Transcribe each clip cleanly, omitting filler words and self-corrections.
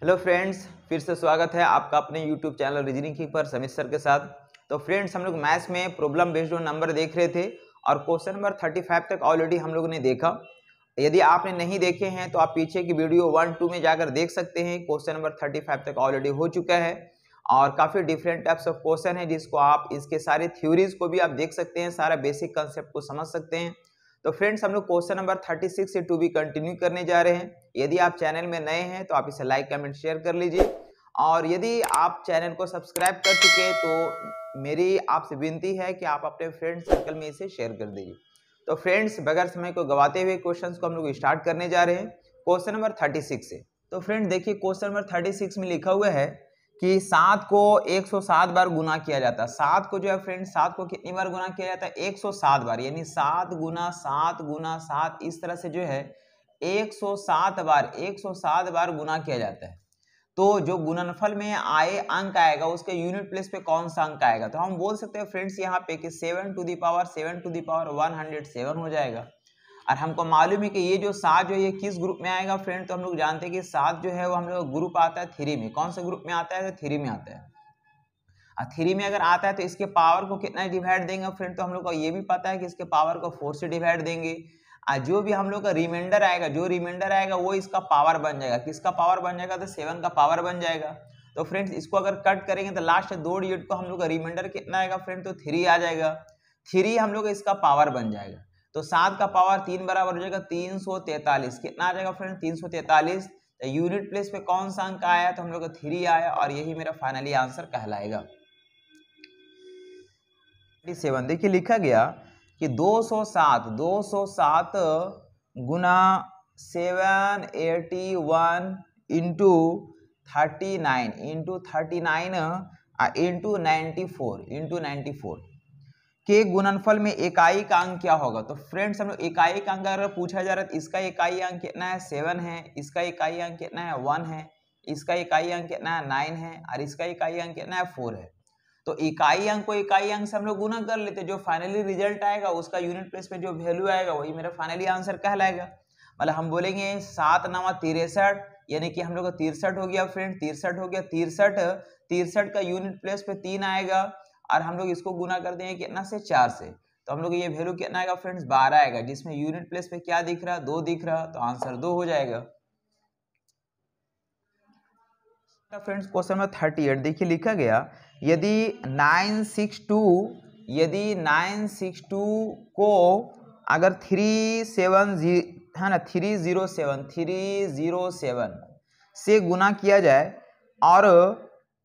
Hello friends, फिर से स्वागत है आपका अपने यूट्यूब चैनल रीजनिंग किंग पर समीर सर के साथ। तो फ्रेंड्स, हम लोग मैथ्स में प्रॉब्लम बेस्ड ऑन नंबर देख रहे थे और क्वेश्चन नंबर 35 तक ऑलरेडी हम लोगों ने देखा। यदि आपने नहीं देखे हैं तो आप पीछे की वीडियो 1-2 में जाकर देख सकते हैं। क्वेश्चन नंबर 35 तक ऑलरेडी हो चुका है और काफ़ी डिफरेंट टाइप्स ऑफ क्वेश्चन है जिसको आप इसके सारे थ्योरीज को भी आप देख सकते हैं, सारा बेसिक कंसेप्ट को समझ सकते हैं। तो फ्रेंड्स, हम लोग क्वेश्चन नंबर 36 से टू बी कंटिन्यू करने जा रहे हैं। यदि आप चैनल में नए हैं तो आप इसे लाइक कमेंट शेयर कर लीजिए और यदि आप चैनल को सब्सक्राइब कर चुके तो मेरी आपसे विनती है कि आप अपने फ्रेंड सर्कल में इसे शेयर कर दीजिए। तो फ्रेंड्स, बगैर समय को गवाते हुए क्वेश्चंस को हम लोग स्टार्ट करने जा रहे हैं क्वेश्चन नंबर 36 से। तो फ्रेंड देखिए, क्वेश्चन नंबर 36 में लिखा हुआ है कि 7 को 107 बार गुना किया जाता है। 7 को जो है फ्रेंड, 7 को कितनी बार गुना किया जाता है? 107 बार, यानी 7 गुना 7 गुना 7, इस तरह से जो है 107 बार गुना किया जाता है। तो जो गुणनफल में आए अंक आएगा उसके यूनिट प्लेस पे कौन सा अंक आएगा? तो हम बोल सकते हैं फ्रेंड्स यहाँ पे कि 7 टू द पावर 107 हो जाएगा। और हमको मालूम है कि ये जो 7 जो है ये किस ग्रुप में आएगा फ्रेंड? तो हम लोग जानते हैं कि 7 जो है वो हम लोग ग्रुप आता है 3 में। कौन सा ग्रुप में आता है? 3 में आता है। और 3 में अगर आता है तो इसके पावर को कितना डिवाइड देंगे फ्रेंड? तो हम लोग को ये भी पता है कि इसके पावर को 4 से डिवाइड देंगे और जो भी हम लोग का रिमाइंडर आएगा वो इसका पावर बन जाएगा। किसका पावर बन जाएगा? तो 7 का पावर बन जाएगा। तो फ्रेंड्स, इसको अगर कट करेंगे तो लास्ट 2 डिजिट को हम लोग का रिमाइंडर कितना आएगा फ्रेंड? तो 3 आ जाएगा। 3 हम लोग इसका पावर बन जाएगा। तो 7 का पावर 3 बराबर हो जाएगा 343। कितना आ जाएगा फ्रेंड? 343। तो यूनिट प्लेस पे कौन सा अंक आया? तो हम लोग का 3 आया और यही मेरा फाइनली आंसर कहलाएगा। 7 देखिए लिखा गया कि 207 गुना 781 इंटू 39 इंटू 94 के गुणनफल में इकाई का अंक क्या होगा? तो फ्रेंड्स, हम लोग इकाई का अंक अगर पूछा जा रहा है तो इसका इकाई अंक कितना है? 7 है। इसका इकाई अंक कितना है? 1 है। इसका इकाई अंक कितना है? 9 है। और इसका इकाई अंक कितना है? 4 है। तो इकाई अंक को इकाई अंक से हम लोग गुना कर लेते, जो फाइनली रिजल्ट आएगा उसका यूनिट प्लेस पे जो वैल्यू आएगा वही मेरा फाइनली आंसर कहलाएगा। मतलब हम बोलेंगे 7 9 63, यानी कि हम लोग का 63 हो गया फ्रेंड। 63 हो गया। 63 का यूनिट प्लेस पे 3 आएगा और हम लोग इसको गुना कर देंगे कितना से? 4 से। तो हम लोग ये वैल्यू कितना आएगा फ्रेंड्स? 12 आएगा, जिसमें यूनिट प्लेस पे क्या दिख रहा है? 2 दिख रहा, तो आंसर 2 हो जाएगा। फ्रेंड्स, क्वेश्चन नंबर 38 देखिए लिखा गया, यदि 962 को अगर 307 से गुना किया जाए और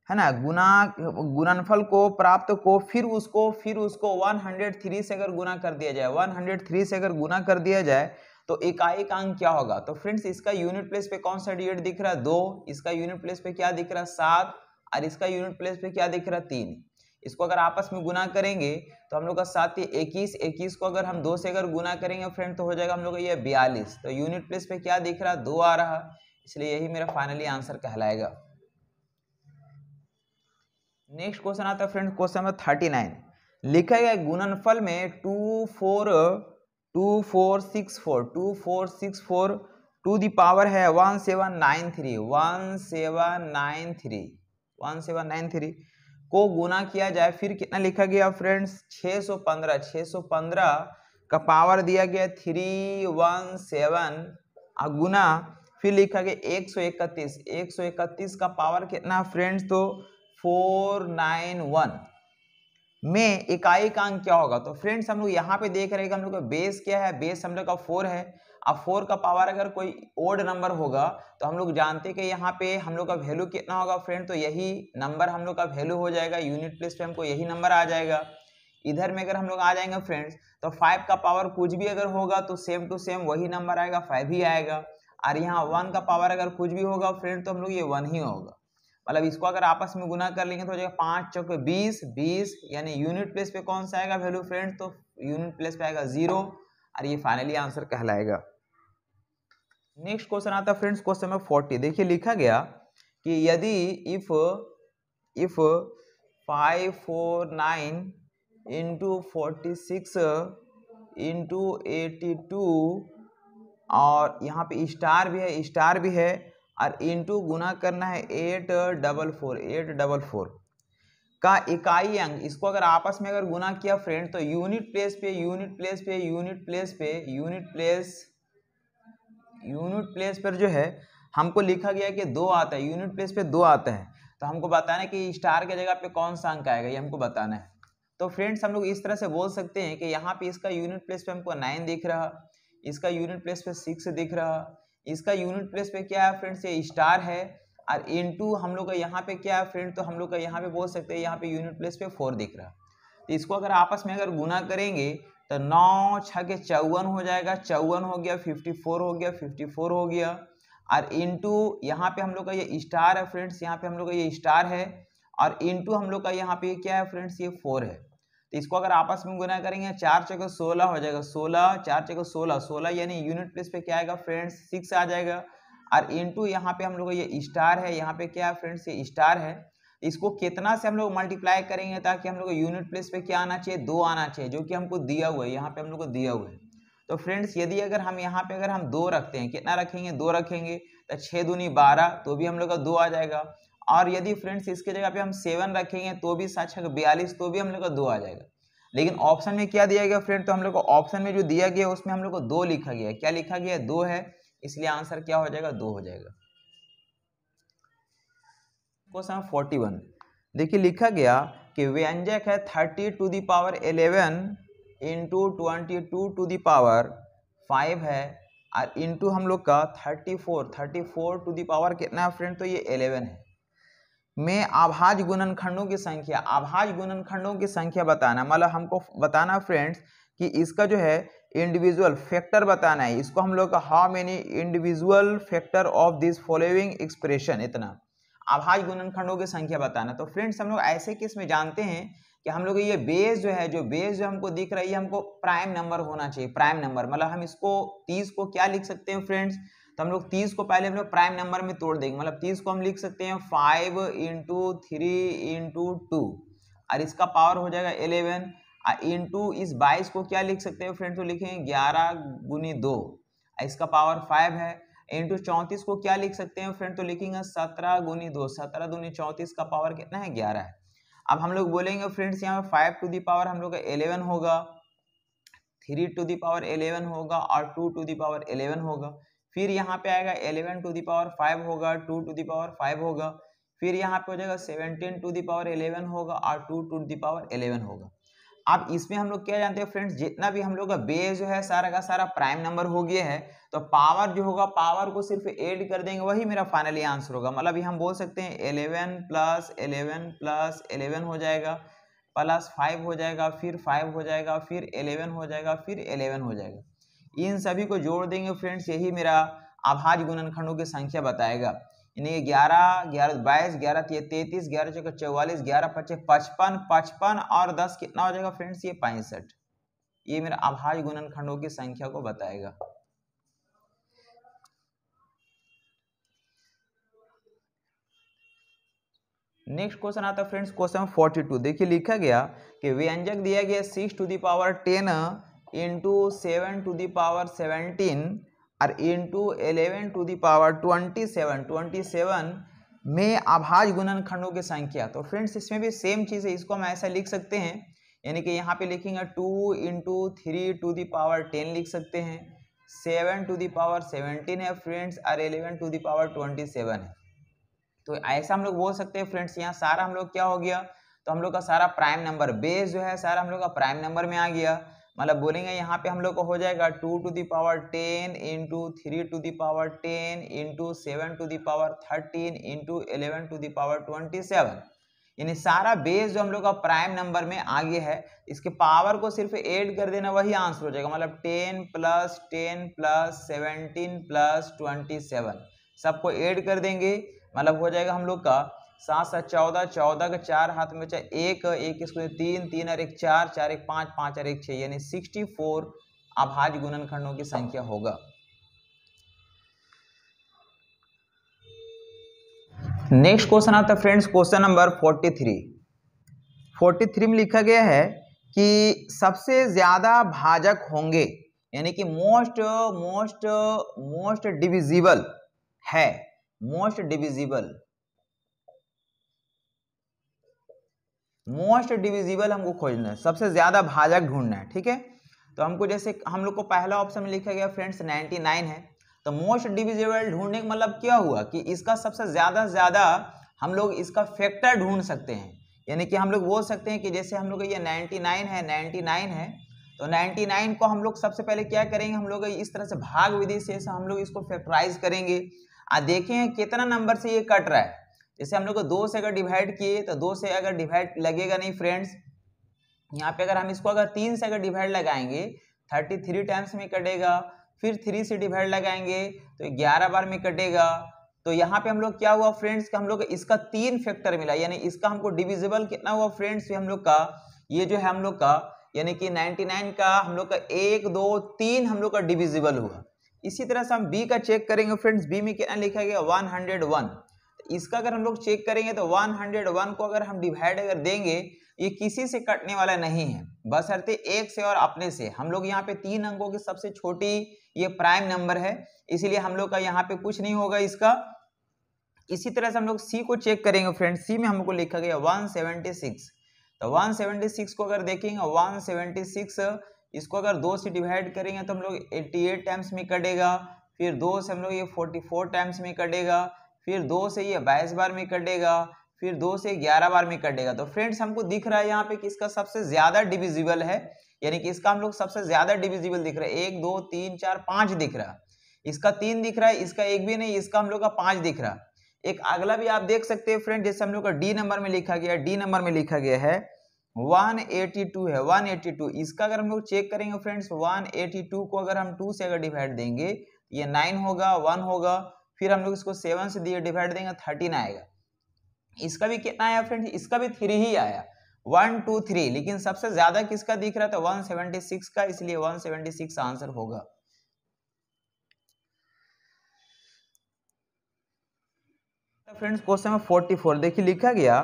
है ना गुणनफल को प्राप्त को फिर उसको 103 से अगर गुना कर दिया जाए, 103 से अगर गुना कर दिया जाए तो इकाई का अंक क्या होगा? तो फ्रेंड्स, इसका यूनिट प्लेस पे कौन सा डिजिट दिख रहा है? 2। इसका यूनिट प्लेस पे क्या दिख रहा है? 7। और इसका यूनिट प्लेस पे क्या दिख रहा है? 3। इसको अगर आपस में गुना करेंगे तो हम लोग का 7 21 को अगर हम 2 से अगर गुना करेंगे फ्रेंड तो हो जाएगा हम लोग का ये 42। तो यूनिट प्लेस पे क्या दिख रहा है? 2 आ रहा, इसलिए यही मेरा फाइनली आंसर कहलाएगा। नेक्स्ट क्वेश्चन आता है फ्रेंड, क्वेश्चन नंबर 39 लिखा गया गुणनफल में 2464 टू दी पावर है 1793 को गुना किया जाए, फिर कितना लिखा गया फ्रेंड्स? 615 का पावर दिया गया 317 गुना फिर लिखा गया 131 का पावर कितना फ्रेंड्स? तो 491 में इकाई का अंक क्या होगा? तो फ्रेंड्स, हम लोग यहाँ पे देख रहे हैं कि हम लोग का बेस क्या है? बेस हम लोग का 4 है। अब 4 का पावर अगर कोई ओड नंबर होगा तो हम लोग जानते हैं कि यहाँ पे हम लोग का वैल्यू कितना होगा फ्रेंड? तो यही नंबर हम लोग का वैल्यू हो जाएगा। यूनिट प्लेस पे हमको यही नंबर आ जाएगा। इधर में अगर हम लोग आ जाएंगे फ्रेंड्स तो 5 का पावर कुछ भी अगर होगा तो सेम टू सेम वही नंबर आएगा, 5 ही आएगा। और यहाँ 1 का पावर अगर कुछ भी होगा फ्रेंड तो हम लोग ये 1 ही होगा। मतलब इसको अगर आपस में गुना कर लेंगे तो हो जाएगा 5 चौके 20 यानी यूनिट प्लेस पे कौन सा आएगा वैल्यू फ्रेंड्स? तो यूनिट प्लेस पे आएगा 0 और ये फाइनली आंसर कहलाएगा। नेक्स्ट क्वेश्चन आता है फ्रेंड्स, क्वेश्चन नंबर 40 देखिए लिखा गया कि यदि इफ 549 इंटू 46 इंटू 82 और यहाँ पे स्टार भी है और इंटू गुना करना है 844 का इकाई अंक। इसको अगर आपस में अगर गुना किया फ्रेंड तो यूनिट प्लेस पे पर जो है हमको लिखा गया कि 2 आता है, यूनिट प्लेस पे 2 आता है, तो हमको बताना है कि स्टार के जगह पे कौन सा अंक आएगा, ये हमको बताना है। तो फ्रेंड्स हम लोग इस तरह से बोल सकते हैं कि यहाँ पे इसका यूनिट प्लेस पे हमको 9 दिख रहा, इसका यूनिट प्लेस पे 6 दिख रहा, इसका यूनिट प्लेस पे क्या है फ्रेंड्स, ये स्टार है, और इनटू हम लोग का यहाँ पे क्या है फ्रेंड, तो हम लोग का यहाँ पे बोल सकते हैं यहाँ पे यूनिट प्लेस पे 4 दिख रहा। तो इसको अगर आपस में अगर गुना करेंगे तो 9 6 के 54 हो जाएगा, 54 हो गया, 54 हो गया, 54 हो गया, और इंटू यहाँ पे हम लोग का ये स्टार है फ्रेंड्स, यहाँ पे हम लोग का ये स्टार है, और इंटू हम लोग का यहाँ पे क्या है फ्रेंड्स, ये 4 है। तो इसको अगर आपस में गुना करेंगे 4 चौके 16 हो जाएगा, 16 4 चौके 16, 16 यानी यूनिट प्लेस पे क्या आएगा फ्रेंड्स 6 आ जाएगा, और इंटू यहाँ पे हम लोग ये स्टार है, यहाँ पे क्या है फ्रेंड्स ये स्टार है। इसको कितना से हम लोग मल्टीप्लाई करेंगे ताकि हम लोग यूनिट प्लेस पे क्या आना चाहिए, 2 आना चाहिए, जो कि हमको दिया हुआ है, यहाँ पे हम लोग को दिया हुआ है। तो फ्रेंड्स यदि अगर हम यहाँ पे अगर हम 2 रखते हैं, कितना रखेंगे 2 रखेंगे, तो 6 दूनी 12, तो भी हम लोग का 2 आ जाएगा, और यदि फ्रेंड्स इसके जगह पे हम 7 रखेंगे तो भी 7 6 42, तो भी हम लोग का 2 आ जाएगा। लेकिन ऑप्शन में क्या दिया गया फ्रेंड, तो हम लोग को ऑप्शन में जो दिया गया उसमें हम लोग को 2 लिखा गया है, क्या लिखा गया है 2 है, इसलिए आंसर क्या हो जाएगा 2 हो जाएगा। क्वेश्चन 41 देखिए लिखा गया कि व्यंजक है 30 to the power 11 into 22 to the power 5 है, और इंटू हम लोग का 34 टू दी पावर कितना है फ्रेंड, तो ये 11 है। में अभाज्य गुणनखंडों की संख्या, अभाज्य गुणनखंडों की संख्या बताना, मतलब हमको बताना फ्रेंड्स कि इसका जो है इंडिविजुअल फैक्टर बताना है, इसको हम लोग का how many individual factor of this following expression, इतना अभाज्य गुणनखंडों की संख्या बताना। तो फ्रेंड्स हम लोग ऐसे केस में जानते हैं कि हम लोग ये बेस जो है, जो बेस जो हमको दिख रही है, हमको प्राइम नंबर होना चाहिए, प्राइम नंबर, मतलब हम इसको 30 को क्या लिख सकते हैं फ्रेंड्स, तो हम लोग 30 को पहले हम लोग प्राइम नंबर में तोड़ देंगे, मतलब 30 को हम लिख सकते हैं 5 इंटू 3 इंटू 2, और इसका पावर हो जाएगा 11, इंटू इस 22 को क्या लिख सकते हैं फ्रेंड्स, तो लिखेंगे 11 गुनी 2, इसका पावर 5 है, इंटू 34 को क्या लिख सकते हैं फ्रेंड, तो लिखेंगे 17 गुनी 2, 17 दूनी 34 का पावर कितना है 11 है। अब हम लोग बोलेंगे फ्रेंड्स यहाँ पे 5 टू दी पावर हम लोग का 11 होगा, 3 टू दी पावर 11 होगा, और 2 टू दी पावर 11 होगा, फिर यहाँ पे आएगा 11 टू दी पावर 5 होगा, 2 टू दी पावर 5 होगा, फिर यहाँ पे हो जाएगा 17 टू दी पावर 11 होगा, और 2 टू दी पावर 11 होगा। अब इसमें हम लोग क्या जानते हैं फ्रेंड्स, जितना भी हम लोग का बेस जो है सारा का सारा प्राइम नंबर हो गया है, तो पावर जो होगा पावर को सिर्फ ऐड कर देंगे, वही मेरा फाइनली आंसर होगा। मतलब हम बोल सकते हैं 11 प्लस 11 प्लस 11 हो जाएगा, प्लस 5 हो जाएगा, फिर 5 हो जाएगा, फिर 11 हो जाएगा, फिर 11 हो जाएगा। इन सभी को जोड़ देंगे फ्रेंड्स, यही मेरा अभाज्य गुणनखंडों की संख्या बताएगा। यानी 11 11 22 11 33 11 चौके 44 11 पच्चीस 55 55 और 10 कितना हो जाएगा फ्रेंड्स, ये 65। ये मेरा अभाज्य गुणनखंडों की संख्या को बताएगा। नेक्स्ट क्वेश्चन आता है फ्रेंड्स क्वेश्चन 42 देखिए लिखा गया कि व्यंजक दिया गया 6 to the power 10 into 7 to the power 17 और इंटू 11 टू दी पावर 27 में अभाज्य गुणनखंडों की संख्या। तो फ्रेंड्स इसमें भी सेम चीज़ है, इसको हम ऐसा लिख सकते हैं, यानी कि यहाँ पे लिखेंगे 2 इंटू 3 टू दी पावर 10 लिख सकते हैं, 7 टू दी पावर 17 है फ्रेंड्स, और 11 टू दी पावर 27 है। तो ऐसा हम लोग बोल सकते हैं फ्रेंड्स, यहाँ सारा हम लोग क्या हो गया, तो हम लोग का सारा प्राइम नंबर बेस जो है सारा हम लोग का प्राइम नंबर में आ गया। मतलब बोलेंगे यहाँ पे हम लोग को हो जाएगा 2 to the power 10 into 3 to the power 10 into 7 to the power 13 into 11 to the power 27, यानी सारा बेस जो हम लोग का प्राइम नंबर में आ गया है, इसके पावर को सिर्फ ऐड कर देना, वही आंसर हो जाएगा। मतलब 10 प्लस 10 प्लस 17 प्लस 27 सबको ऐड कर देंगे, मतलब हो जाएगा हम लोग का 7 7 14 14 का 4 हाथ में बचा 1 1 इसको 3 3 और 1 4 4 1 5 5 और 1 6, यानी 64 अभाज्य गुणनखंडों की संख्या होगा। नेक्स्ट क्वेश्चन आता है फ्रेंड्स क्वेश्चन नंबर 43 में लिखा गया है कि सबसे ज्यादा भाजक होंगे, यानी कि मोस्ट डिविजिबल है मोस्ट डिविजिबल, मोस्ट डिविजिबल हमको खोजना है, सबसे ज्यादा भाजक ढूंढना है, ठीक है। तो हमको जैसे हम लोग को पहला ऑप्शन में लिखा गया फ्रेंड्स 99 है, तो मोस्ट डिविजिबल ढूंढने का मतलब क्या हुआ कि इसका सबसे ज्यादा हम लोग इसका फैक्टर ढूंढ सकते हैं, यानी कि हम लोग बोल सकते हैं कि जैसे हम लोग ये 99 है, तो 99 को हम लोग सबसे पहले क्या करेंगे, हम लोग इस तरह से भाग विधि से हम लोग इसको फैक्टराइज करेंगे। देखें कितना नंबर से ये कट रहा है, जैसे हम लोग को 2 से अगर डिवाइड किए तो 2 से अगर डिवाइड लगेगा नहीं फ्रेंड्स, यहाँ पे अगर हम इसको अगर 3 से अगर डिवाइड लगाएंगे 33 टाइम्स में कटेगा, फिर 3 से डिवाइड लगाएंगे तो 11 बार में कटेगा। तो यहाँ पे हम लोग क्या हुआ फ्रेंड्स कि हम लोग इसका 3 फैक्टर मिला, यानी इसका हमको डिविजिबल कितना हुआ फ्रेंड्स, हम लोग का ये जो है हम लोग का यानी कि 99 का हम लोग का 1 2 3 हम लोग का डिविजिबल हुआ। इसी तरह से हम बी का चेक करेंगे फ्रेंड्स, बी में कितना लिखा गया 101, इसका अगर हम लोग चेक करेंगे तो 101 को अगर हम डिवाइड अगर देंगे, ये किसी से कटने वाला नहीं है, बशर्ते एक से और अपने से। हम लोग यहाँ पे 3 अंकों की सबसे छोटी ये प्राइम नंबर है, इसीलिए हम लोग का यहाँ पे कुछ नहीं होगा इसका। इसी तरह से हम लोग सी को चेक करेंगे फ्रेंड्स, सी में हमको लिखा गया 176, तो 176 को अगर देखेंगे 176 इसको अगर 2 से डिवाइड करेंगे तो हम लोग 88 टाइम्स में कटेगा, फिर 2 से हम लोग ये 44 टाइम्स में कटेगा, फिर 2 से ये 22 बार में कटेगा, फिर 2 से 11 बार में कटेगा। तो फ्रेंड्स हमको दिख रहा है यहाँ पे कि इसका सबसे ज्यादा डिविजिबल है, यानी कि इसका हम लोग सबसे ज्यादा डिविजिबल दिख रहा है, 1 2 3 4 5 दिख रहा है, इसका 3 दिख रहा है, इसका 1 भी नहीं, इसका हम लोग का 5 दिख रहा है। एक अगला भी आप देख सकते हैं फ्रेंड, जैसे हम लोग का डी नंबर में लिखा गया, डी नंबर में लिखा गया है 182 है, 182 इसका अगर हम लोग चेक करेंगे फ्रेंड्स, 182 को अगर हम 2 से अगर डिवाइड देंगे ये 9 होगा, 1 होगा, फिर हम लोग इसको 7 से दिए डिवाइड देंगे 13 आएगा। इसका भी कितना आया फ्रेंड्स, इसका भी 3 ही आया, 1 2 3, लेकिन सबसे ज्यादा किसका दिख रहा था 176 का, इसलिए 176 आंसर होगा। फ्रेंड्स क्वेश्चन नंबर 44 देखिए लिखा गया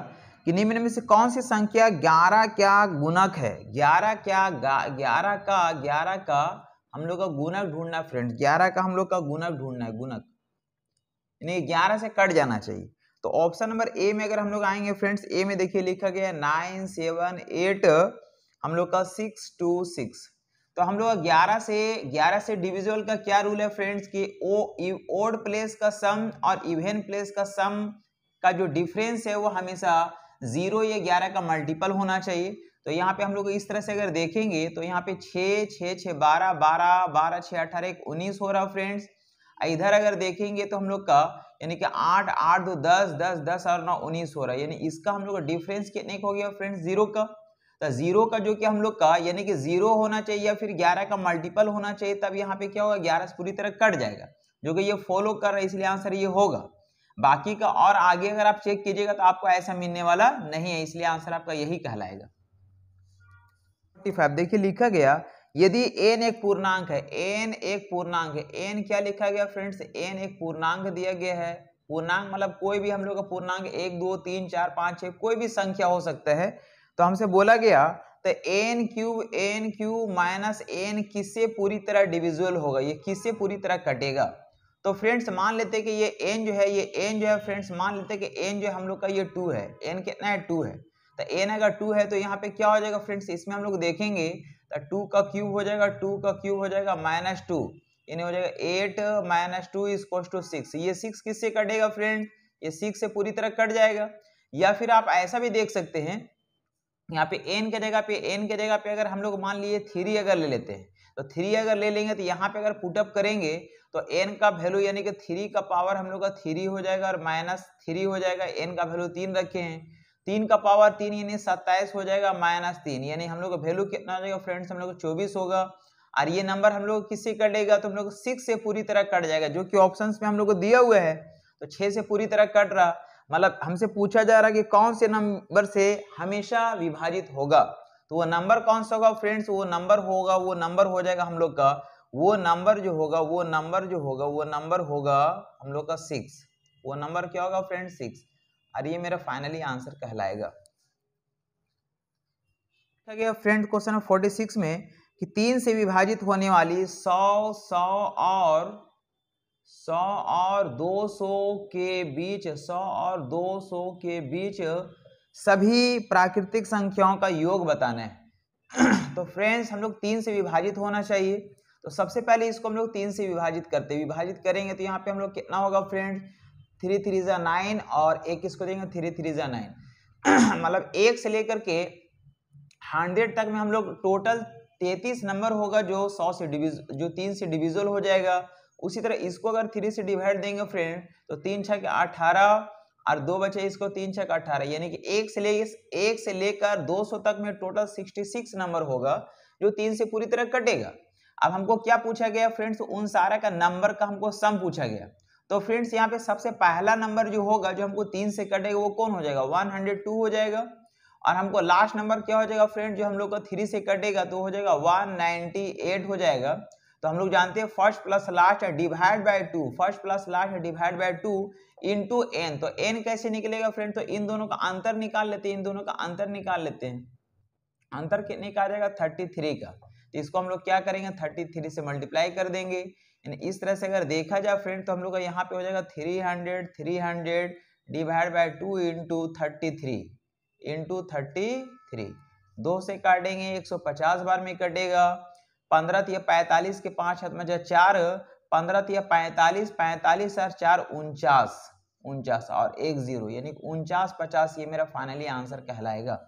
कि निम्न में से कौन सी संख्या 11 क्या गुणक है, 11 का हम लोग का गुणक ढूंढना है फ्रेंड्स, 11 का हम लोग का गुणक ढूंढना है, गुणक यानी 11 से कट जाना चाहिए। तो ऑप्शन नंबर ए में अगर हम लोग आएंगे फ्रेंड्स, ए में देखिए लिखा गया है 9 7 8 हम लोग का 6 2 6, तो हम लोग 11 से डिविजिबल का क्या रूल है फ्रेंड्स कि ओड प्लेस का सम और इवन प्लेस का सम का जो डिफरेंस है वो हमेशा 0 या 11 का मल्टीपल होना चाहिए। तो यहाँ पे हम लोग इस तरह से अगर देखेंगे तो यहाँ पे 6 6 6 12 12 12 6 18 19 हो रहा फ्रेंड्स। इधर अगर देखेंगे तो हम लोग का यानी कि 8 8 2 10 10 10 और 9 19 हो रहा है, यानी इसका हम लोग का डिफरेंस कितने का हो गया फ्रेंड्स 0 का। तो 0 का जो कि हम लोग का यानी कि 0 होना चाहिए या फिर 11 का मल्टीपल होना चाहिए, तब यहाँ पे क्या होगा 11 से पूरी तरह कट जाएगा, जो कि ये फॉलो कर रहा है, इसलिए आंसर ये होगा। बाकी का और आगे अगर आप चेक कीजिएगा तो आपको ऐसा मिलने वाला नहीं है, इसलिए आंसर आपका यही कहलाएगा। 45 देखिए लिखा गया यदि n एक पूर्णांक है, n एक पूर्णांक है, n क्या लिखा गया फ्रेंड्स, n एक पूर्णांक दिया गया है। पूर्णांक मतलब कोई भी हम लोग का पूर्णांक 1 2 3 4 5 6 कोई भी संख्या हो सकता है। तो हमसे बोला गया तो n क्यूब माइनस n किससे पूरी तरह डिविजिबल होगा, ये किससे पूरी तरह कटेगा। तो फ्रेंड्स मान लेते हैं कि ये n जो है, ये n जो है फ्रेंड्स मान लेते हैं कि n जो है हम लोग का ये 2 है, n कितना है 2 है, तो n अगर 2 है तो यहाँ पे क्या हो जाएगा फ्रेंड्स, इसमें हम लोग देखेंगे तो 2 का क्यूब हो जाएगा, 2 का क्यूब हो जाएगा -2, यानी हो जाएगा 8 माइनस 2 इक्वल्स टू 6। ये 6 किससे कटेगा फ्रेंड, ये 6 से पूरी तरह कट जाएगा। या फिर आप ऐसा भी देख सकते हैं, यहाँ पे n के जगह पे अगर हम लोग मान लिए 3 अगर ले लेते हैं, तो 3 अगर ले लेंगे तो यहाँ पे अगर पुटअप करेंगे तो n का वैल्यू यानी कि 3 का पावर हम लोग का 3 हो जाएगा और -3 हो जाएगा, n का वैल्यू 3 रखे हैं, 3 का पावर 3 यानी 27 हो जाएगा -3, यानी हम लोग का वैल्यू कितना हो जाएगा फ्रेंड्स, हम लोग 24 होगा। और ये नंबर हम लोग किससे कटेगा, तो हम लोग 6 से पूरी तरह कट जाएगा, जो कि ऑप्शंस में हम लोग को दिया हुआ है। तो 6 से पूरी तरह कट रहा, मतलब हमसे पूछा जा रहा है कि कौन से नंबर से हमेशा विभाजित होगा, तो वो नंबर कौन सा होगा फ्रेंड्स, वो नंबर हो जाएगा हम लोग का, वो नंबर होगा हम लोग का 6। वो नंबर क्या होगा फ्रेंड्स 6, और ये मेरा फाइनली आंसर कहलाएगा। फ्रेंड क्वेश्चन 46 में कि 3 से विभाजित होने वाली 100 100 और 100 और 200 के बीच, 100 और 200 के बीच सभी प्राकृतिक संख्याओं का योग बताना है। तो फ्रेंड्स हम लोग 3 से विभाजित होना चाहिए। तो सबसे पहले इसको हम लोग 3 से विभाजित करते हैं। विभाजित करेंगे तो यहाँ पे हम लोग कितना होगा फ्रेंड्स, 3 3 जा 9 और एक इसको देंगे 3 3 जा 9 मतलब 1 से लेकर के 100 तक में हम लोग टोटल 33 नंबर होगा जो 100 से जो 3 से डिविजल हो जाएगा। उसी तरह इसको अगर 3 से डिवाइड देंगे फ्रेंड तो 3 6 18 और 2 बचे, इसको 3 6 18 यानी कि 1 से लेकर 200 तक में टोटल 66 नंबर होगा जो 3 से पूरी तरह कटेगा। अब हमको क्या पूछा गया फ्रेंड्स, उन सारा का नंबर का हमको सम पूछा गया। तो फ्रेंड्स यहाँ पे सबसे पहला नंबर जो होगा जो हमको 3 से कटेगा वो कौन हो जाएगा, 102 हो जाएगा। और हमको लास्ट नंबर क्या हो जाएगा फ्रेंड, जो हम लोग का 3 से कटेगा तो हो जाएगा 198 हो जाएगा। तो हम लोग जानते हैं first plus last divide by 2, first plus last divide by 2 into N. तो एन कैसे निकलेगा फ्रेंड, तो इन दोनों का अंतर निकाल लेते हैं, इन दोनों का अंतर निकाल लेते हैं। अंतर कितने का आ जाएगा, 33 का। तो इसको हम लोग क्या करेंगे, 33 से मल्टीप्लाई कर देंगे। इस तरह से अगर देखा जाए फ्रेंड तो हम लोग का यहाँ पे हो जाएगा 300 डिवाइड बाय 2 इंटू 33 2 से काटेंगे 150 बार में कटेगा। 15 तिया 45 के 5 हाथ में 4, 15 तिया 45, 45 और 4 49 और 1 0 यानी 49 50 ये मेरा फाइनली आंसर कहलाएगा।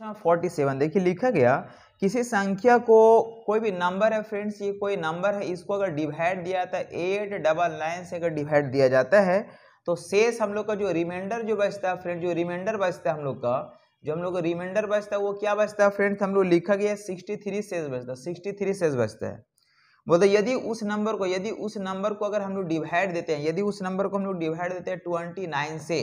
47 देखिए लिखा गया, किसी संख्या को कोई भी नंबर है फ्रेंड्स, ये कोई नंबर है, इसको अगर डिवाइड दिया जाता है 899 से अगर डिवाइड दिया जाता है तो शेष हम लोग का जो रिमाइंडर जो बचता है फ्रेंड, जो रिमाइंडर बचता है हम लोग का, जो हम लोग का रिमाइंडर बचता है वो क्या बचता है फ्रेंड्स, हम लोग लिखा गया 63 शेष बचता है, 63 शेष बचता है। बोलते यदि उस नंबर को अगर हम लोग डिवाइड देते हैं, यदि उस नंबर को हम लोग डिवाइड देते हैं 29 से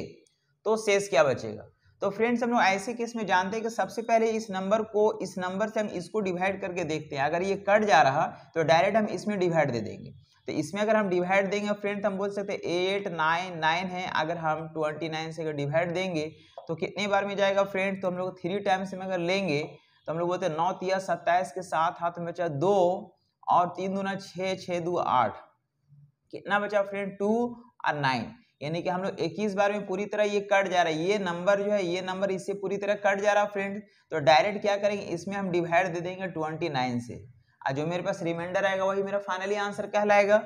तो शेष क्या बचेगा। तो फ्रेंड्स हम लोग ऐसे केस में जानते हैं कि सबसे पहले इस नंबर से हम इसको डिवाइड करके देखते हैं। अगर ये कट जा रहा तो डायरेक्ट हम इसमें डिवाइड दे देंगे। तो इसमें अगर हम डिवाइड देंगे फ्रेंड्स हम बोल सकते हैं 899 है, अगर हम 29 से अगर डिवाइड देंगे तो कितने बार में जाएगा फ्रेंड्स, तो हम लोग 3 टाइम्स में अगर लेंगे तो हम लोग बोलते हैं 9 तिया 27 के साथ हाथ में बचा 2 और 3 दूना 6, 6 दू 8, कितना बचा फ्रेंड 2 और 9 यानी कि हम लोग 21 बार में पूरी तरह ये कट जा रहा है। ये नंबर जो है ये नंबर इससे पूरी तरह कट जा रहा है फ्रेंड। तो डायरेक्ट क्या करेंगे, इसमें हम डिवाइड दे देंगे 29 से और जो मेरे पास रिमाइंडर आएगा वही मेरा फाइनली आंसर कहलाएगा।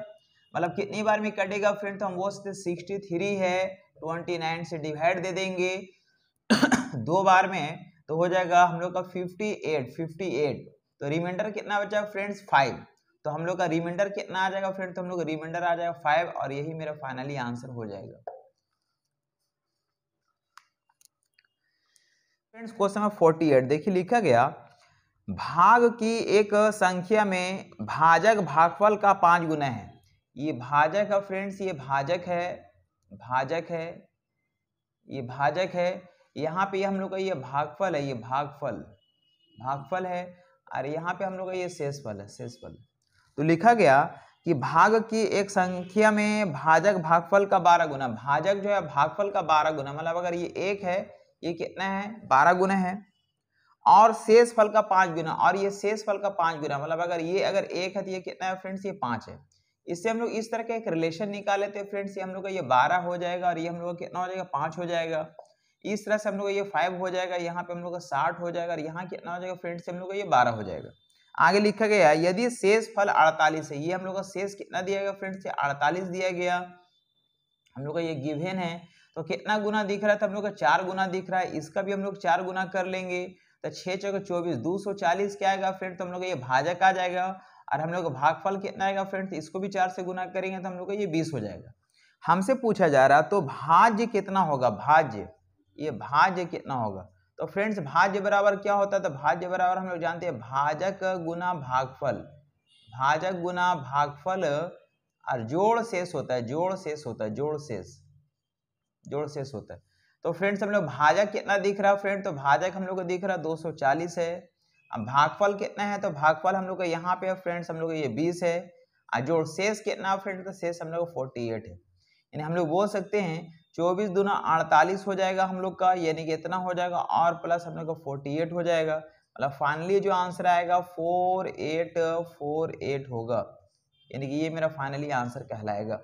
मतलब कितनी बार में कटेगा फ्रेंड, तो हम वो 63 है 29 से डिवाइड दे देंगे 2 बार में तो हो जाएगा हम लोग का 58। तो रिमाइंडर कितना बचा फ्रेंड्स 5। तो हम लोग का रिमाइंडर कितना आ जाएगा फ्रेंड, तो हम लोग का रिमाइंडर आ जाएगा 5 और यही मेरा फाइनली आंसर हो जाएगा। फ्रेंड्स क्वेश्चन नंबर 48 देखिए लिखा गया, भाग की एक संख्या में भाजक भागफल का 5 गुना है। ये भाजक है फ्रेंड्स, ये भाजक है, यहाँ पे हम लोग का ये भागफल है, ये भागफल है और यहाँ पे हम लोग का ये शेषफल है। तो लिखा गया कि भाग की एक संख्या में भाजक भागफल का 12 गुना, भाजक जो है भागफल का 12 गुना, मतलब अगर ये 1 है ये कितना है 12 गुना है, और शेषफल का 5 गुना, और ये शेषफल का 5 गुना, मतलब अगर 1 है तो ये कितना है फ्रेंड्स, ये 5 है। इससे हम लोग इस तरह का एक रिलेशन निकाल लेते हैं फ्रेंड्स, ये हम लोग का ये 12 हो जाएगा और ये हम लोग का कितना हो जाएगा 5 हो जाएगा। इस तरह से हम लोग ये 5 हो जाएगा, यहाँ पे हम लोग का 60 हो जाएगा और यहाँ कितना हो जाएगा फ्रेंड्स, हम लोग का ये 12 हो जाएगा। आगे लिखा गया यदि शेष फल 48 है, ये हम लोग का शेष कितना दिया गया फ्रेंड्स, 48 दिया गया, हम लोग का ये गिवन है। तो कितना गुना दिख रहा था, हम लोग का 4 गुना दिख रहा है, इसका भी हम लोग 4 गुना कर लेंगे तो 6 चौके 24 240 क्या आएगा फ्रेंड, तो हम लोग का ये भाजक आ जाएगा और हम लोग का भागफल कितना आएगा फ्रेंड्स, इसको भी 4 से गुना करेंगे तो हम लोग का ये 20 हो जाएगा। हमसे पूछा जा रहा तो भाज्य कितना होगा, भाज्य कितना होगा। तो फ्रेंड्स भाज्य बराबर क्या होता है, तो भाज्य बराबर हम लोग जानते हैं भाजक गुना भागफल और जोड़ शेष होता है, तो फ्रेंड्स हम लोग भाजक कितना दिख रहा है फ्रेंड, तो भाजक हम लोग को दिख रहा है 240 है। अब भागफल कितना है, तो भागफल हम लोग का यहाँ पे फ्रेंड्स हम लोग ये 20 है और जोड़ शेष कितना फ्रेंड, तो शेष हम लोग 48 है। यानी हम लोग बोल सकते हैं 24 दूना 48 हो जाएगा हम लोग का, यानी कि इतना हो जाएगा और प्लस हम लोग का 48 हो जाएगा। मतलब फाइनली जो आंसर आएगा 4848 होगा। यानी कि ये मेरा फाइनली आंसर कहलाएगा।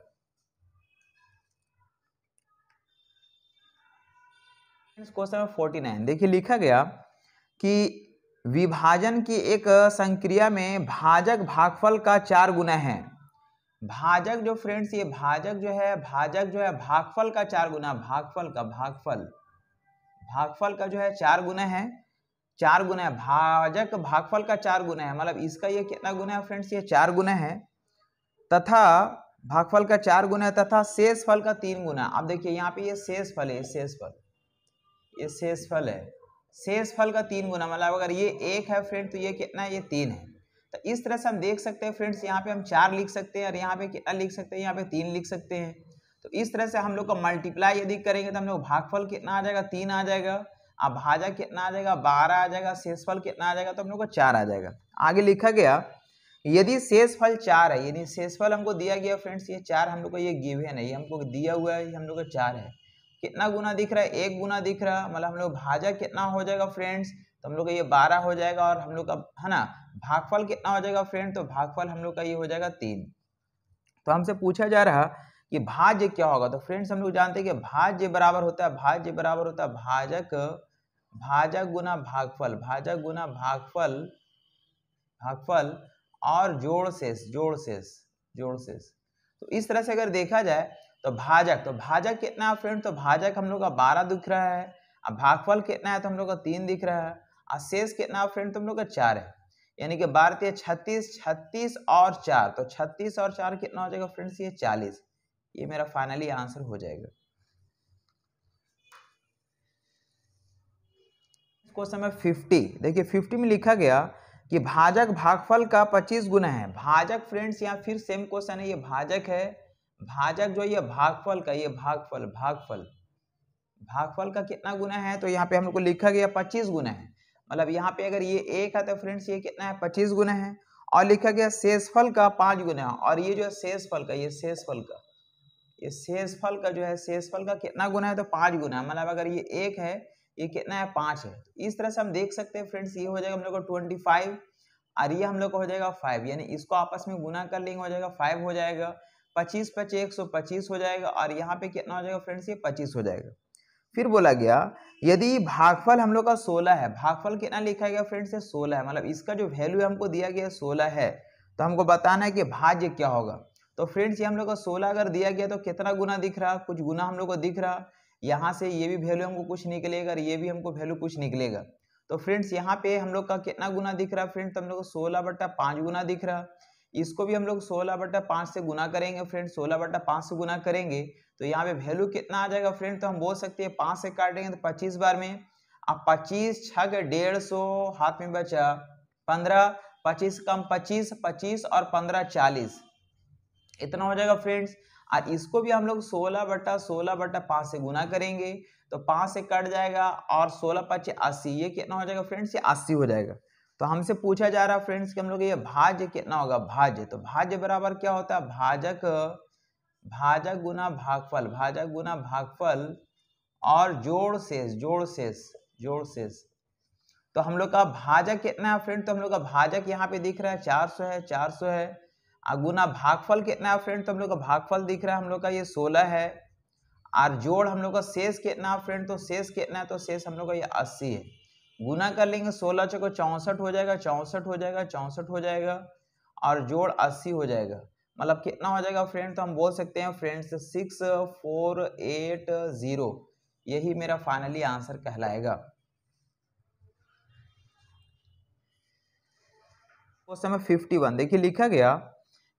क्वेश्चन नंबर 49 देखिए लिखा गया कि विभाजन की एक संक्रिया में भाजक भागफल का 4 गुना है। भाजक जो फ्रेंड्स, ये भाजक जो है भागफल का 4 गुना, भागफल का जो है 4 गुना है, 4 गुना है। भाजक भागफल का 4 गुना है, मतलब इसका ये कितना गुना है फ्रेंड्स, ये 4 गुना है, तथा भागफल का 4 गुना है तथा शेष फल का 3 गुना। अब देखिए यहाँ पे ये शेष फल है, ये शेषफल है, शेषफल का 3 गुना, मतलब अगर ये 1 है फ्रेंड तो ये कितना है, ये 3 है। तो इस तरह से हम देख सकते हैं फ्रेंड्स, यहाँ पे हम 4 लिख सकते हैं और यहाँ पे कितना लिख सकते हैं, यहाँ पे 3 लिख सकते हैं। तो इस तरह से हम लोग को मल्टीप्लाई यदि करेंगे तो हम लोग भागफल कितना आ जाएगा, 3 आ जाएगा, अब भाजक कितना आ जाएगा, 12 आ जाएगा, शेषफल कितना आ जाएगा, तो हम लोग को 4 आ जाएगा। आगे लिखा गया यदि शेषफल 4 है, यानी शेषफल हमको दिया गया फ्रेंड्स, ये 4 हम लोग को ये गिवन है, ये हमको दिया हुआ है, हम लोग को 4 है। कितना गुना दिख रहा है, 1 गुना दिख रहा है, मतलब हम लोग भाजक कितना हो जाएगा फ्रेंड्स, तो हम लोग का ये 12 हो जाएगा, और हम लोग का है ना भागफल कितना हो जाएगा फ्रेंड, तो भागफल हम लोग का ये हो जाएगा 3। तो हमसे पूछा जा रहा कि भाज्य क्या होगा, तो फ्रेंड्स हम लोग जानते हैं कि भाज्य बराबर होता है भाजक गुना भागफल, भागफल और जोड़ शेष। तो इस तरह से अगर देखा जाए तो भाजक कितना है फ्रेंड, तो भाजक हम लोग का 12 दिख रहा है, अब भागफल कितना है तो हम लोग का 3 दिख रहा है, और शेष कितना है फ्रेंड, तो हम लोग का 4 है, यानी कि 12 36 और 4, तो 36 और 4 कितना हो जाएगा फ्रेंड्स, ये 40। ये मेरा फाइनली आंसर हो जाएगा। क्वेश्चन नंबर 50 देखिए 50 में लिखा गया कि भाजक भागफल का 25 गुना है। भाजक फ्रेंड्स यहाँ फिर सेम क्वेश्चन है, ये भाजक है, भाजक जो ये भागफल का, ये भागफल का कितना गुना है, तो यहाँ पे हम लोग को लिखा गया 25 गुना है, मतलब यहाँ पे अगर ये 1 है तो फ्रेंड्स ये कितना है, 25 गुना है, और लिखा गया शेषफल का 5 गुना है, और ये जो है शेषफल का, ये शेषफल का जो है शेषफल का कितना गुना है, तो 5 गुना है, मतलब अगर ये 1 है ये कितना है, 5 है। तो इस तरह से हम देख सकते हैं फ्रेंड्स, ये हो जाएगा हम लोग को 25 और ये हम लोग को हो जाएगा 5, यानी इसको आपस में गुना कर लेंगे, हो जाएगा 5 हो जाएगा, 25 25 125 हो जाएगा, और यहाँ पे कितना हो जाएगा फ्रेंड्स, ये 25 हो जाएगा। फिर बोला गया यदि भागफल हम लोग का 16 है, भागफल कितना लिखा गया फ्रेंड्स, 16 है, मतलब इसका जो वैल्यू हमको दिया गया 16 है, तो हमको बताना है कि भाज्य क्या होगा। तो फ्रेंड्स ये हम लोग का 16 अगर दिया गया तो कितना गुना दिख रहा, कुछ गुना हम लोग को दिख रहा, यहाँ से ये भी वैल्यू हमको कुछ निकलेगा और ये भी हमको वैल्यू कुछ निकलेगा। तो फ्रेंड्स यहाँ पे हम लोग का कितना गुना दिख रहा है फ्रेंड्स, तो हम लोग को 16/5 गुना दिख रहा। इसको भी हम लोग 16/5 से गुना करेंगे फ्रेंड्स, 16/5 से गुना करेंगे तो यहाँ पे वैल्यू कितना आ जाएगा फ्रेंड, तो हम बोल सकते हैं 5 से काटेंगे तो 25 बार में, अब 25 छग 150, हाथ में बचा 15, 25 कम 25, 25 और 15 40, इतना हो जाएगा फ्रेंड्स। और इसको भी हम लोग 16/5 से गुना करेंगे तो 5 से कट जाएगा, और 16×5 80, ये कितना हो जाएगा फ्रेंड्स, ये 80 हो जाएगा। तो हमसे पूछा जा रहा है फ्रेंड्स कि हम लोग ये भाज्य कितना होगा, भाज्य, तो भाज्य बराबर क्या होता है, भाजक गुना भागफल और जोड़ शेष। तो हम लोग का भाजक कितना है फ्रेंड, तो हम लोग का भाजक यहाँ पे दिख रहा है 400 है, गुना भागफल कितना है फ्रेंड, तो हम लोग का भागफल दिख रहा है हम लोग का ये 16 है, और जोड़ हम लोग का शेष कितना है फ्रेंड, तो शेष कितना है, तो शेष हम लोग का ये 80 है, गुना कर लेंगे 16 चौको 64 हो जाएगा, 64 हो जाएगा, और जोड़ 80 हो जाएगा, मतलब कितना हो जाएगा फ्रेंड, तो हम बोल सकते हैं फ्रेंड्स 6480, यही मेरा फाइनली आंसर कहलाएगा। क्वेश्चन नंबर 51 देखिए लिखा गया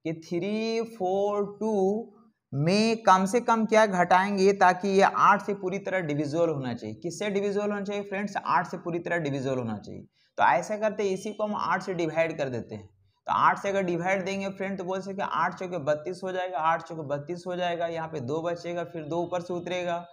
कि 342 में कम से कम क्या घटाएंगे ताकि ये 8 से पूरी तरह डिविजिबल होना चाहिए। किससे डिविजिबल होना चाहिए फ्रेंड्स, 8 से पूरी तरह डिविजिबल होना चाहिए। तो ऐसा करते हैं, इसी को हम 8 से डिवाइड कर देते हैं। तो 8 से अगर डिवाइड देंगे फ्रेंड तो बोल सकते हैं 8 चौके 32 हो जाएगा, 8 चौके 32 हो जाएगा, यहाँ पे 2 बचेगा, फिर 2 ऊपर से उतरेगा,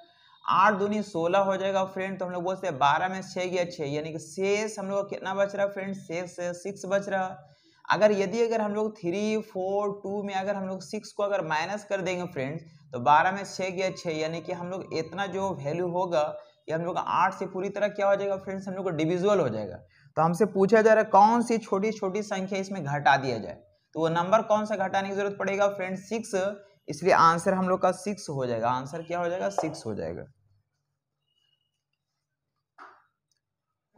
8 दूनी 16 हो जाएगा फ्रेंड। तो हम लोग बोलते हैं 12 में 6 गया 6, यानी कि शेष हम लोग कितना बच रहा फ्रेंड, शेष 6 बच रहा। अगर हम लोग 3 4 2 में अगर हम लोग 6 को अगर माइनस कर देंगे फ्रेंड्स तो 12 में 6 गया 6, यानी कि हम लोग इतना जो वैल्यू होगा ये हम लोग 8 से पूरी तरह क्या हो जाएगा फ्रेंड्स, हम लोग को डिविजिबल हो जाएगा। तो हमसे पूछा जा रहा है कौन सी छोटी छोटी संख्या इसमें घटा दिया जाए। तो वो नंबर कौन सा घटाने की जरूरत पड़ेगा फ्रेंड्स 6, इसलिए आंसर हम लोग का 6 हो जाएगा। आंसर क्या हो जाएगा 6 हो जाएगा।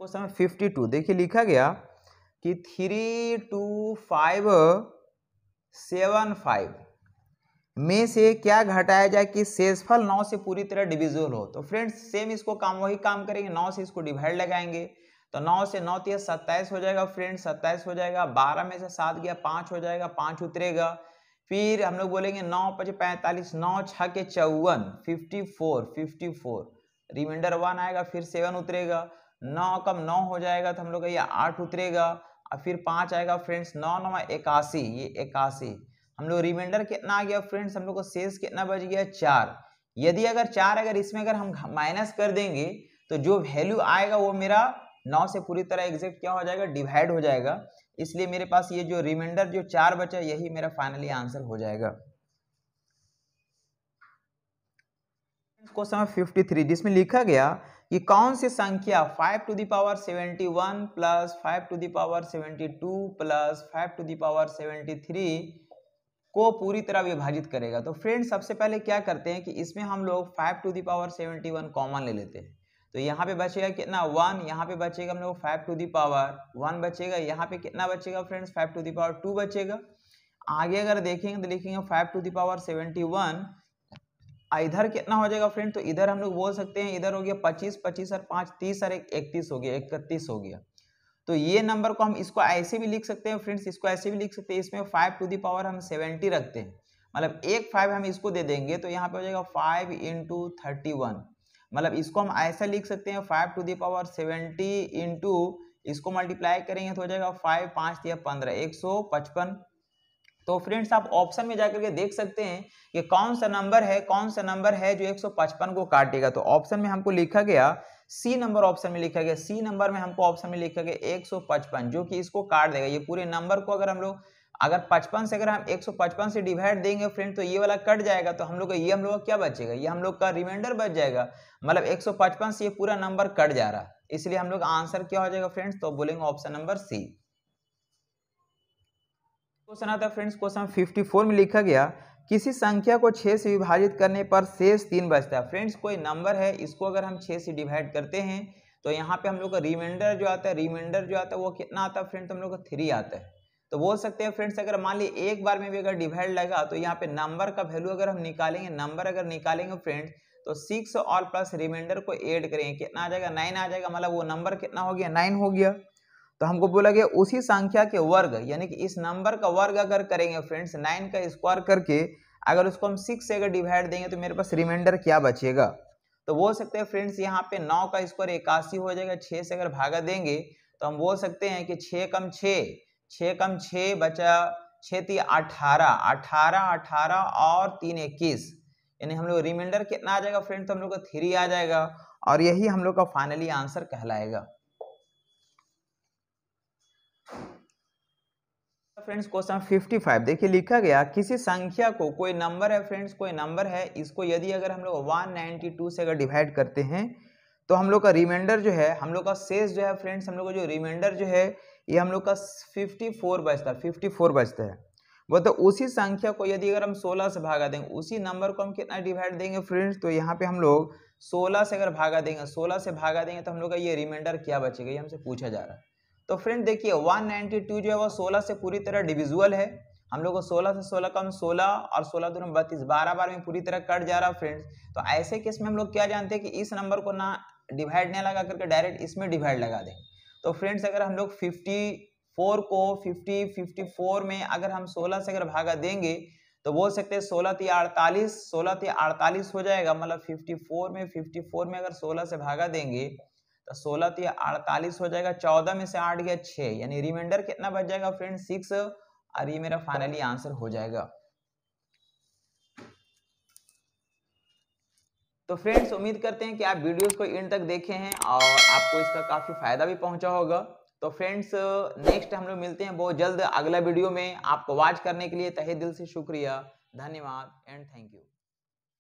क्वेश्चन 52 देखिए लिखा गया कि 32575 में से क्या घटाया जाए कि शेषफल 9 से पूरी तरह डिविजिबल हो। तो फ्रेंड्स सेम इसको वही काम करेंगे, 9 से इसको डिवाइड लगाएंगे तो 9 से 9 तिया 27 हो जाएगा फ्रेंड्स, 27 हो जाएगा। 12 में से 7 गया 5 हो जाएगा, 5 उतरेगा। फिर हम लोग बोलेंगे 9 5 45, 9 6 के 54, 54 रिमाइंडर 1 आएगा, फिर 7 उतरेगा। 9 कम 9 हो जाएगा तो हम लोग का ये 8 उतरेगा और फिर 5 आएगा फ्रेंड्स। 9 9 81, ये 81। हम लोग रिमाइंडर कितना आ गया फ्रेंड्स, हम लोग को शेष कितना बच गया 4। यदि अगर 4 अगर इसमें अगर हम माइनस कर देंगे तो जो वैल्यू आएगा वो मेरा 9 से पूरी तरह एग्जैक्ट क्या हो जाएगा डिवाइड हो जाएगा। इसलिए मेरे पास ये जो रिमाइंडर जो 4 बचा यही मेरा फाइनली आंसर हो जाएगा। क्वेश्चन 53 जिसमें लिखा गया कि कौन सी संख्या 5 to the power 71 plus 5 to the power 72 plus 5 to the power 73 को पूरी तरह विभाजित करेगा। तो फ्रेंड्स सबसे पहले क्या करते हैं कि इसमें हम लोग 5 टू द पावर 71 कॉमन ले लेते हैं। तो यहाँ पे बचेगा कितना 1, यहाँ पे बचेगा हम लोग 5 टू द पावर 1 बचेगा, यहाँ पे कितना बचेगा फ्रेंड्स 5 टू द पावर 2 बचेगा। आगे अगर देखेंगे तो लिखेंगे 5 टू द पावर 71, इधर कितना हो जाएगा फ्रेंड, तो इधर हम लोग बोल सकते हैं इधर हो गया 25, 25 और 5 30 और 31 हो गया, 31 हो गया। तो ये नंबर को हम इसको ऐसे भी लिख सकते हैं फ्रेंड्स, इसको ऐसे भी लिख सकते हैं। इसमें 5 टू द पावर हम 70 रखते हैं, मतलब एक 5 हम इसको दे देंगे तो यहाँ पे हो जाएगा 5 इंटू 31। मतलब इसको हम ऐसा लिख सकते हैं 5 टू द पावर 70 इंटू इसको मल्टीप्लाई करेंगे तो हो जाएगा 5 5 या 15 155। तो फ्रेंड्स आप ऑप्शन में जाकर के देख सकते हैं कि कौन सा नंबर है जो 155 को काटेगा। तो ऑप्शन में हमको लिखा गया सी नंबर, ऑप्शन में लिखा गया सी नंबर में हमको ऑप्शन में लिखा गया 155 जो कि इसको काट देगा। ये पूरे नंबर को अगर हम लोग अगर 55 से अगर हम 155 से डिवाइड देंगे फ्रेंड तो ये वाला कट जाएगा, तो हम लोग का क्या बचेगा, ये हम लोग का रिमाइंडर बच जाएगा। मतलब 155 से ये पूरा नंबर कट जा रहा है, इसलिए हम लोग आंसर क्या हो जाएगा फ्रेंड्स, तो बोलेंगे ऑप्शन नंबर सी। क्वेश्चन आता है फ्रेंड्स क्वेश्चन 54 में लिखा गया किसी संख्या को 6 से विभाजित करने पर शेष 3 बचता है। फ्रेंड्स कोई नंबर है, इसको अगर हम 6 से डिवाइड करते हैं तो यहाँ पे हम लोग का रिमाइंडर जो आता है वो कितना आता है फ्रेंड्स, हम लोग का 3 आता है। तो बोल सकते हैं फ्रेंड्स अगर मान लीजिए एक बार में भी अगर डिवाइड लगा तो यहाँ पे नंबर का वैल्यू अगर हम निकालेंगे, नंबर अगर निकालेंगे फ्रेंड्स तो 6 और प्लस रिमाइंडर को ऐड करेंगे कितना आ जाएगा 9 आ जाएगा। मतलब वो नंबर कितना हो गया 9 हो गया। तो हमको बोला गया उसी संख्या के वर्ग यानी कि इस नंबर का वर्ग अगर करेंगे फ्रेंड्स 9 का स्क्वायर करके अगर उसको हम 6 से अगर डिवाइड देंगे तो मेरे पास रिमाइंडर क्या बचेगा। तो बोल सकते हैं फ्रेंड्स यहाँ पे 9 का स्क्वायर 81 हो जाएगा। 6 से अगर भागा देंगे तो हम बोल सकते हैं कि 6 कम 6 बचा 6 3 18 और 3 21 यानी हम लोग रिमाइंडर कितना आ जाएगा फ्रेंड्स, तो हम लोग का 3 आ जाएगा और यही हम लोग का फाइनली आंसर कहलाएगा। फ्रेंड्स क्वेश्चन 55 देखिए लिखा गया किसी संख्या को कोई नंबर है फ्रेंड्स, कोई नंबर है, इसको यदि अगर हम लोग 192 से अगर डिवाइड करते हैं तो हम लोग का रिमाइंडर जो है, हम लोग का शेष जो है फ्रेंड्स, हम लोग का जो रिमाइंडर जो है ये हम लोग का 54 बचता है। वो तो उसी संख्या को यदि अगर हम 16 से भागा देंगे, उसी नंबर को हम कितना डिवाइड देंगे फ्रेंड्स, तो यहाँ पे हम लोग 16 से अगर भागा देंगे, 16 से भागा देंगे तो हम लोग का ये रिमाइंडर क्या बचेगा, ये हमसे पूछा जा रहा है। तो फ्रेंड देखिए 192 जो है वो 16 से पूरी तरह डिविजुअल है। हम लोग को 16 से 16 कम 16 और 16 दूनी 32, 12 बार में पूरी तरह कट जा रहा है फ्रेंड्स। तो ऐसे केस में हम लोग क्या जानते हैं कि इस नंबर को ना डिवाइड नहीं लगा करके डायरेक्ट इसमें डिवाइड लगा दें। तो फ्रेंड्स अगर हम लोग 54 को 54 में अगर हम 16 से अगर भागा देंगे तो बोल सकते हैं 16 3 48 हो जाएगा। मतलब 54 में अगर 16 से भागा देंगे तो 16 3 48 हो जाएगा। 14 में से 8 गया 6 यानी रिमाइंडर कितना बच जाएगा फ्रेंड्स 6 और ये मेरा फाइनली आंसर हो जाएगा। तो फ्रेंड्स उम्मीद करते हैं कि आप वीडियोस को एंड तक देखे हैं और आपको इसका काफी फायदा भी पहुंचा होगा। तो फ्रेंड्स नेक्स्ट हम लोग मिलते हैं बहुत जल्द अगला वीडियो में। आपको वॉच करने के लिए तहे दिल से शुक्रिया, धन्यवाद एंड थैंक यू।